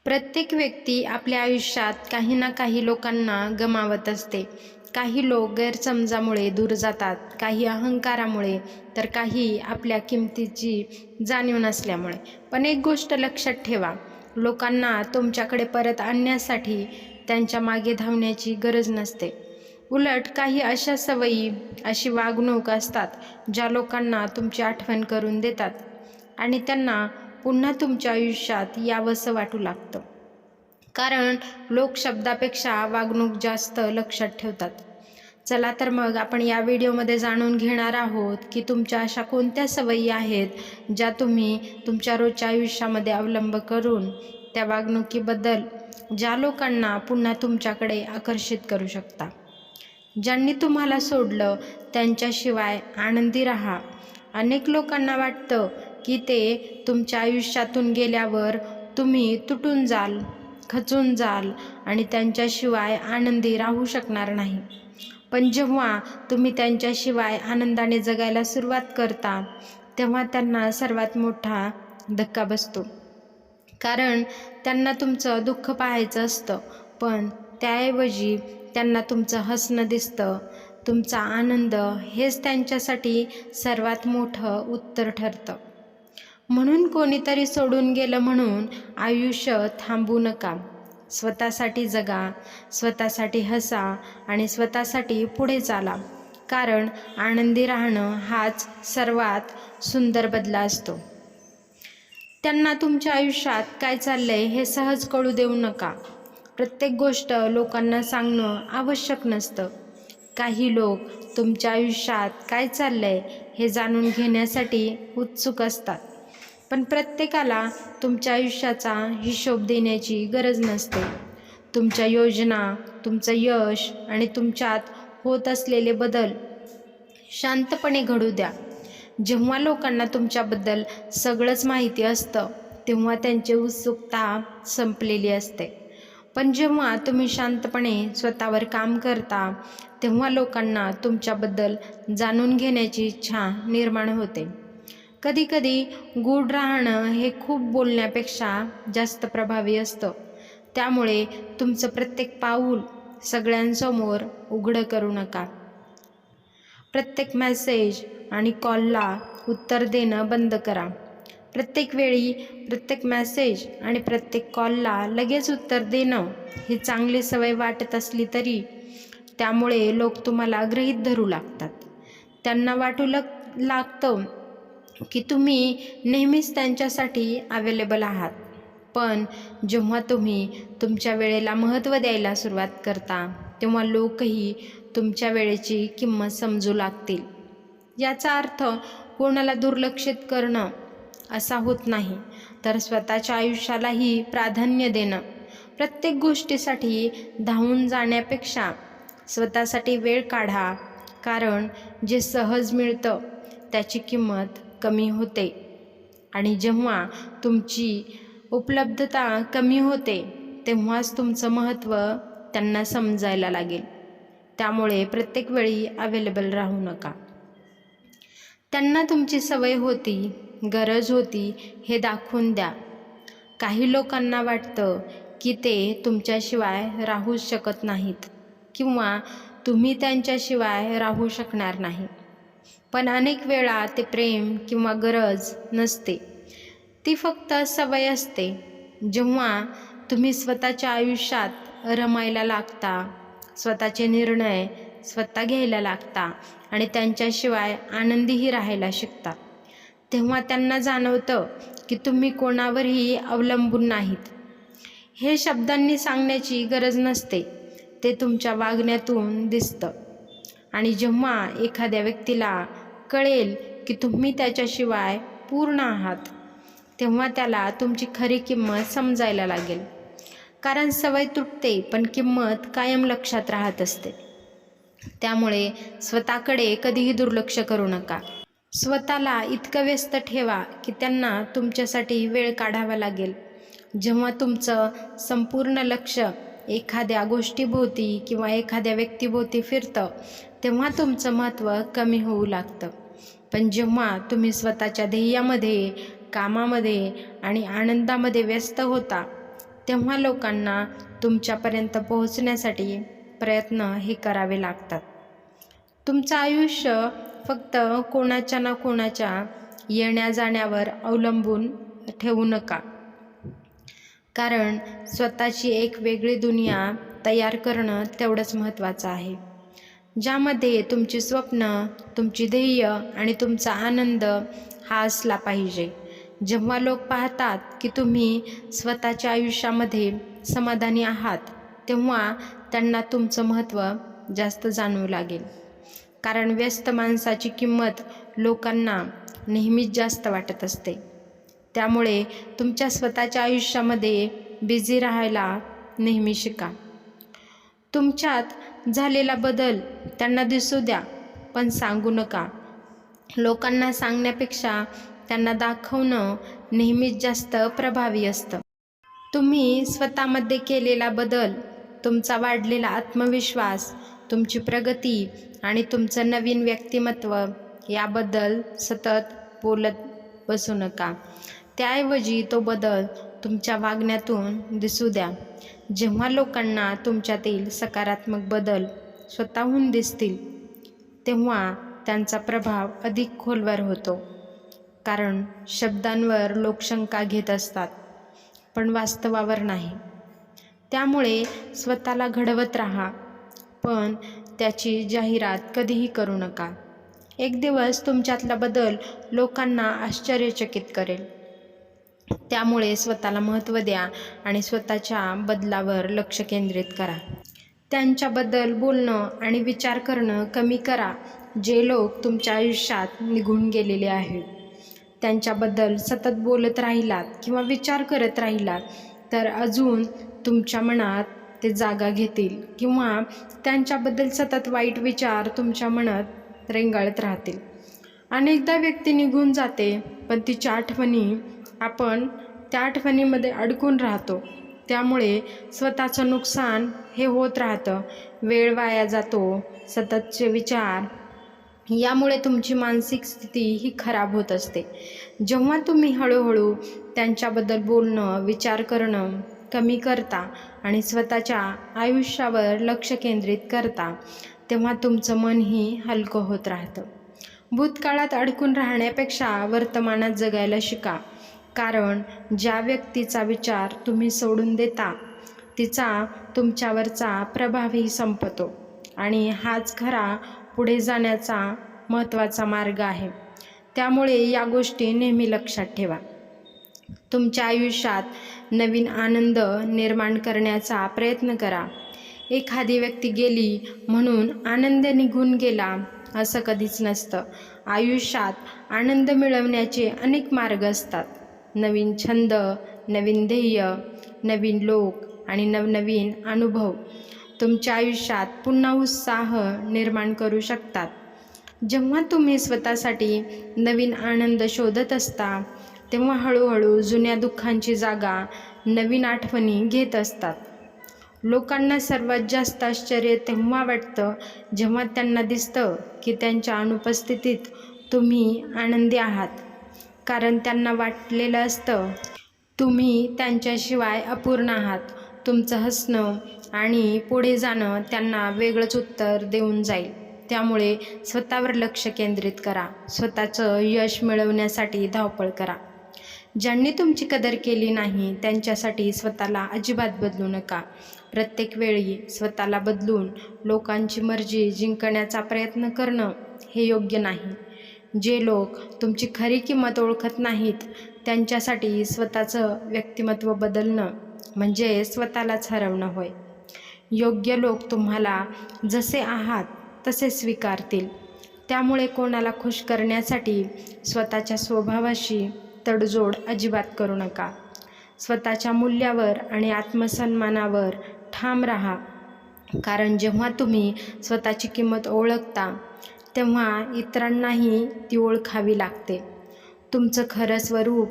प्रत्येक व्यक्ती आपल्या आयुष्यात काही ना काही लोकांना गमावत असते. काही लोक गैरसमजामुळे दूर जातात, काही अहंकारामुळे, तर काही आपल्या किमतीची जाणीव नसल्यामुळे. पण एक गोष्ट लक्षात ठेवा, लोकांना तुमच्याकडे परत आणण्यासाठी त्यांच्या मागे धावण्याची गरज नसते. उलट काही अशा सवयी, अशी वागणूक असतात ज्या लोकांना तुमची आठवण करून देतात आणि त्यांना पुन्हा तुमच्या आयुष्यात यावंसं वाटू लागतं. कारण लोक शब्दापेक्षा वागणूक जास्त लक्षात ठेवतात. चला तर मग आपण या व्हिडिओमध्ये जाणून घेणार आहोत की तुमच्या अशा कोणत्या सवयी आहेत ज्या तुम्ही तुमच्या रोजच्या आयुष्यामध्ये अवलंब करून त्या वागणुकीबद्दल ज्या लोकांना पुन्हा तुमच्याकडे आकर्षित करू शकता. ज्यांनी तुम्हाला सोडलं त्यांच्याशिवाय आनंदी राहा. अनेक लोकांना वाटतं की ते तुमच्या आयुष्यातून गेल्यावर तुम्ही तुटून जाल, खचून जाल आणि त्यांच्याशिवाय आनंदी राहू शकणार नाही. पण जेव्हा तुम्ही त्यांच्याशिवाय आनंदाने जगायला सुरुवात करता तेव्हा त्यांना सर्वात मोठा धक्का बसतो. कारण त्यांना तुमचं दुःख पाहायचं असतं, पण त्याऐवजी त्यांना तुमचं हसणं दिसतं. तुमचा आनंद हेच त्यांच्यासाठी सर्वात मोठं उत्तर ठरतं. म्हणून कोणीतरी सोडून गेलं म्हणून आयुष्य थांबवू नका. स्वतःसाठी जगा, स्वतःसाठी हसा आणि स्वतःसाठी पुढे चाला. कारण आनंदी राहणं हाच सर्वात सुंदर बदला असतो. त्यांना तुमच्या आयुष्यात काय चाललंय हे सहज कळू देऊ नका. प्रत्येक गोष्ट लोकांना सांगणं आवश्यक नसतं. काही लोक तुमच्या आयुष्यात काय चाललंय हे जाणून घेण्यासाठी उत्सुक असतात. पण प्रत्येकाला तुमच्या आयुष्याचा हिशोब देण्याची गरज नसते. तुमच्या योजना, तुमचं यश आणि तुमच्यात होत असलेले बदल शांतपणे घडू द्या. जेव्हा लोकांना तुमच्याबद्दल सगळंच माहिती असतं तेव्हा त्यांची उत्सुकता संपलेली असते. पण जेव्हा तुम्ही शांतपणे स्वतःवर काम करता तेव्हा लोकांना तुमच्याबद्दल जाणून घेण्याची इच्छा निर्माण होते. कधीकधी गूढ राहणं हे खूप बोलण्यापेक्षा जास्त प्रभावी असतं. त्यामुळे तुमचं प्रत्येक पाऊल सगळ्यांसमोर उघडं करू नका. प्रत्येक मेसेज आणि कॉलला उत्तर देणं बंद करा. प्रत्येक वेळी प्रत्येक मेसेज आणि प्रत्येक कॉलला लगेच उत्तर देणं ही चांगली सवय वाटत असली तरी त्यामुळे लोक तुम्हाला गृहीत धरू लागतात. त्यांना वाटू लागतं की तुम्ही नेहमीच त्यांच्यासाठी अवेलेबल आहात. पण जेव्हा तुम्ही तुमच्या वेळेला महत्त्व द्यायला सुरुवात करता तेव्हा लोकही तुमच्या वेळेची किंमत समजू लागतील. याचा अर्थ कोणाला दुर्लक्षित करणं असा होत नाही, तर स्वतःच्या आयुष्यालाही प्राधान्य देणं. प्रत्येक गोष्टीसाठी धावून जाण्यापेक्षा स्वतःसाठी वेळ काढा. कारण जे सहज मिळतं त्याची किंमत कमी होते आणि जेव्हा तुमची उपलब्धता कमी होते तेव्हाच तुमचं महत्त्व त्यांना समजायला लागेल. त्यामुळे प्रत्येक वेळी अवेलेबल राहू नका. त्यांना तुमची सवय होती, गरज होती हे दाखवून द्या. काही लोकांना वाटतं की ते तुमच्याशिवाय राहू शकत नाहीत किंवा तुम्ही त्यांच्याशिवाय राहू शकणार नाही. पण अनेक वेळा ते प्रेम किंवा गरज नसते, ती फक्त सवय असते. जेव्हा तुम्ही स्वतःच्या आयुष्यात रमायला लागता, स्वतःचे निर्णय स्वतः घ्यायला लागता आणि त्यांच्याशिवाय आनंदीही राहायला शिकता तेव्हा त्यांना जाणवतं की तुम्ही कोणावरही अवलंबून नाहीत. हे शब्दांनी सांगण्याची गरज नसते, ते तुमच्या वागण्यातून दिसतं. आणि जेव्हा एखाद्या व्यक्तीला कळेल की तुम्ही त्याच्याशिवाय पूर्ण आहात तेव्हा त्याला तुमची खरी किंमत समजायला लागेल. कारण सवय तुटते पण किंमत कायम लक्षात राहत असते. त्यामुळे स्वतःकडे कधीही दुर्लक्ष करू नका. स्वतःला इतकं व्यस्त ठेवा की त्यांना तुमच्यासाठी वेळ काढावा लागेल. जेव्हा तुमचं संपूर्ण लक्ष एखाद्या गोष्टीभोवती किंवा एखाद्या व्यक्तीभोवती फिरतं तेव्हा तुमचं महत्त्व कमी होऊ लागतं. पण जेव्हा तुम्ही स्वतःच्या ध्येयामध्ये, कामामध्ये आणि आनंदामध्ये व्यस्त होता तेव्हा लोकांना तुमच्यापर्यंत पोहोचण्यासाठी प्रयत्न हे करावे लागतात. तुमचं आयुष्य फक्त कोणाच्या ना कोणाच्या येण्या जाण्यावर अवलंबून ठेवू नका, कारण स्वतःची एक वेगळी दुनिया तयार करणं तेवढंच महत्त्वाचं आहे, ज्यामध्ये तुमची स्वप्न, तुमची ध्येय आणि तुमचा आनंद हा असला पाहिजे. जेव्हा लोक पाहतात की तुम्ही स्वतःच्या आयुष्यामध्ये समाधानी आहात, तेव्हा त्यांना तुमचं महत्त्व जास्त जाणवू लागेल, कारण व्यस्त माणसाची किंमत लोकांना नेहमीच जास्त वाटत असते. त्यामुळे तुमच्या स्वतःच्या आयुष्यामध्ये बिझी राहायला नेहमी शिका. तुमच्यात झालेला बदल त्यांना दिसू द्या, पण सांगू नका. लोकांना सांगण्यापेक्षा त्यांना दाखवणं नेहमीच जास्त प्रभावी असतं. तुम्ही स्वतःमध्ये केलेला बदल, तुमचा वाढलेला आत्मविश्वास, तुमची प्रगती आणि तुमचं नवीन व्यक्तिमत्व याबद्दल सतत बोलत बसू नका. त्याऐवजी तो बदल तुमच्या वागण्यातून दिसू द्या. जेव्हा लोकांना तुमच्यातील सकारात्मक बदल स्वतःहून दिसतील, तेव्हा त्यांचा प्रभाव अधिक खोलवर होतो. कारण शब्दांवर लोक शंका घेत असतात, पण वास्तवावर नाही. त्यामुळे स्वतःला घडवत राहा, पण त्याची जाहिरात कधीही करू नका. एक दिवस तुमच्यातला बदल लोकांना आश्चर्यचकित करेल. त्यामुळे स्वतःला महत्त्व द्या आणि स्वतःच्या बदलावर लक्ष केंद्रित करा. त्यांच्याबद्दल बोलणं आणि विचार करणं कमी करा. जे लोक तुमच्या आयुष्यात निघून गेलेले आहेत, त्यांच्याबद्दल सतत बोलत राहिलात किंवा विचार करत राहिलात तर अजून तुमच्या मनात ते जागा घेतील किंवा त्यांच्याबद्दल सतत वाईट विचार तुमच्या मनात रेंगाळत राहतील. अनेकदा व्यक्ती निघून जाते, पण तिच्या आठवणी, आपण त्या आठवणीमध्ये अडकून राहतो. त्यामुळे स्वतःचं नुकसान हे होत राहतं, वेळ वाया जातो, सततचे विचार, यामुळे तुमची मानसिक स्थिती ही खराब होत असते. जेव्हा तुम्ही हळूहळू त्यांच्याबद्दल बोलणं, विचार करणं कमी करता आणि स्वतःच्या आयुष्यावर लक्ष केंद्रित करता, तेव्हा तुमचं मनही हलकं होत राहतं. भूतकाळात अडकून राहण्यापेक्षा वर्तमानात जगायला शिका, कारण ज्या व्यक्तीचा विचार तुम्ही सोडून देता, तिचा तुमच्यावरचा प्रभावही संपतो आणि हाच खरा पुढे जाण्याचा महत्त्वाचा मार्ग आहे. त्यामुळे या गोष्टी नेहमी लक्षात ठेवा. तुमच्या आयुष्यात नवीन आनंद निर्माण करण्याचा प्रयत्न करा. एखादी व्यक्ती गेली म्हणून आनंद निघून गेला असं कधीच नसतं. आयुष्यात आनंद मिळवण्याचे अनेक मार्ग असतात. नवीन छंद, नवीन ध्येय, नवीन लोक आणि नवनवीन अनुभव तुमच्या आयुष्यात पुन्हा उत्साह निर्माण करू शकतात. जेव्हा तुम्ही स्वतःसाठी नवीन आनंद शोधत असता, तेव्हा हळूहळू जुन्या दुःखांची जागा नवीन आठवणी घेत असतात. लोकांना सर्वात जास्त आश्चर्य तेव्हा वाटतं जेव्हा त्यांना दिसतं की त्यांच्या अनुपस्थितीत तुम्ही आनंदी आहात, कारण त्यांना वाटलेलं असतं तुम्ही त्यांच्याशिवाय अपूर्ण आहात. तुमचं हसणं आणि पुढे जाणं त्यांना वेगळंच उत्तर देऊन जाईल. त्यामुळे स्वतःवर लक्ष केंद्रित करा. स्वतःचं यश मिळवण्यासाठी धावपळ करा. ज्यांनी तुमची कदर केली नाही त्यांच्यासाठी स्वतःला अजिबात बदलू नका. प्रत्येक वेळी स्वतःला बदलून लोकांची मर्जी जिंकण्याचा प्रयत्न करणं हे योग्य नाही. जे लोक तुमची खरी किंमत ओळखत नाहीत त्यांच्यासाठी स्वतःचं व्यक्तिमत्व बदलणं म्हणजे स्वतःलाच हरवणं होय. योग्य लोक तुम्हाला जसे आहात तसे स्वीकारतील. त्यामुळे कोणाला खुश करण्यासाठी स्वतःच्या स्वभावाशी तडजोड अजिबात करू नका. स्वतःच्या मूल्यावर आणि आत्मसन्मानावर ठाम राहा, कारण जेव्हा तुम्ही स्वतःची किंमत ओळखता तेव्हा इतरांनाही ती ओळखावी लागते. तुमचं खरं स्वरूप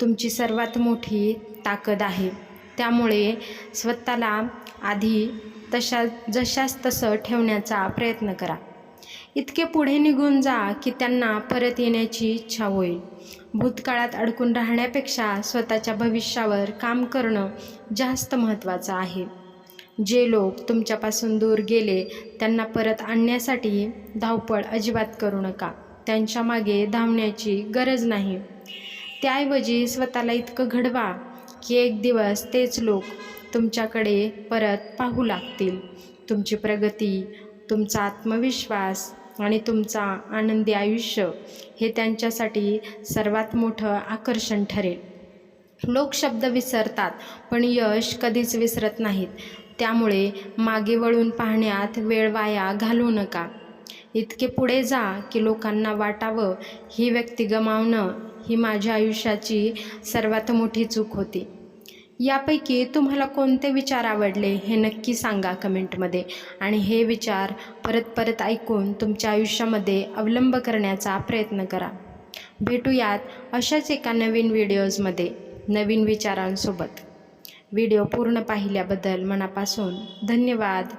तुमची सर्वात मोठी ताकद आहे. त्यामुळे स्वतःला आधी जशास तसं ठेवण्याचा प्रयत्न करा. इतके पुढे निघून जा की त्यांना परत येण्याची इच्छा होईल. भूतकाळात अडकून राहण्यापेक्षा स्वतःच्या भविष्यावर काम करणं जास्त महत्त्वाचं आहे. जे लोक तुमच्यापासून दूर गेले त्यांना परत आणण्यासाठी धावपळ अजिबात करू नका. त्यांच्या मागे धावण्याची गरज नाही. त्याऐवजी स्वतःला इतकं घडवा की एक दिवस तेच लोक तुमच्याकडे परत पाहू लागतील. तुमची प्रगती, तुमचा आत्मविश्वास आणि तुमचा आनंदी आयुष्य हे त्यांच्यासाठी सर्वात मोठं आकर्षण ठरेल. लोक शब्द विसरतात पण यश कधीच विसरत नाहीत. त्यामुळे मागे वळून पाहण्यात वेळ वाया घालवू नका. इतके पुढे जा की लोकांना वाटावं ही व्यक्ती गमावणं ही माझ्या आयुष्याची सर्वात मोठी चूक होती. यापैकी तुम्हाला कोणते विचार आवडले हे नक्की सांगा कमेंटमध्ये. आणि हे विचार परत परत ऐकून तुमच्या आयुष्यामध्ये अवलंब करण्याचा प्रयत्न करा. भेटूयात अशाच एका नवीन व्हिडिओजमध्ये नवीन विचारांसोबत. व्हिडिओ पूर्ण पाहिल्याबद्दल मनापासून धन्यवाद.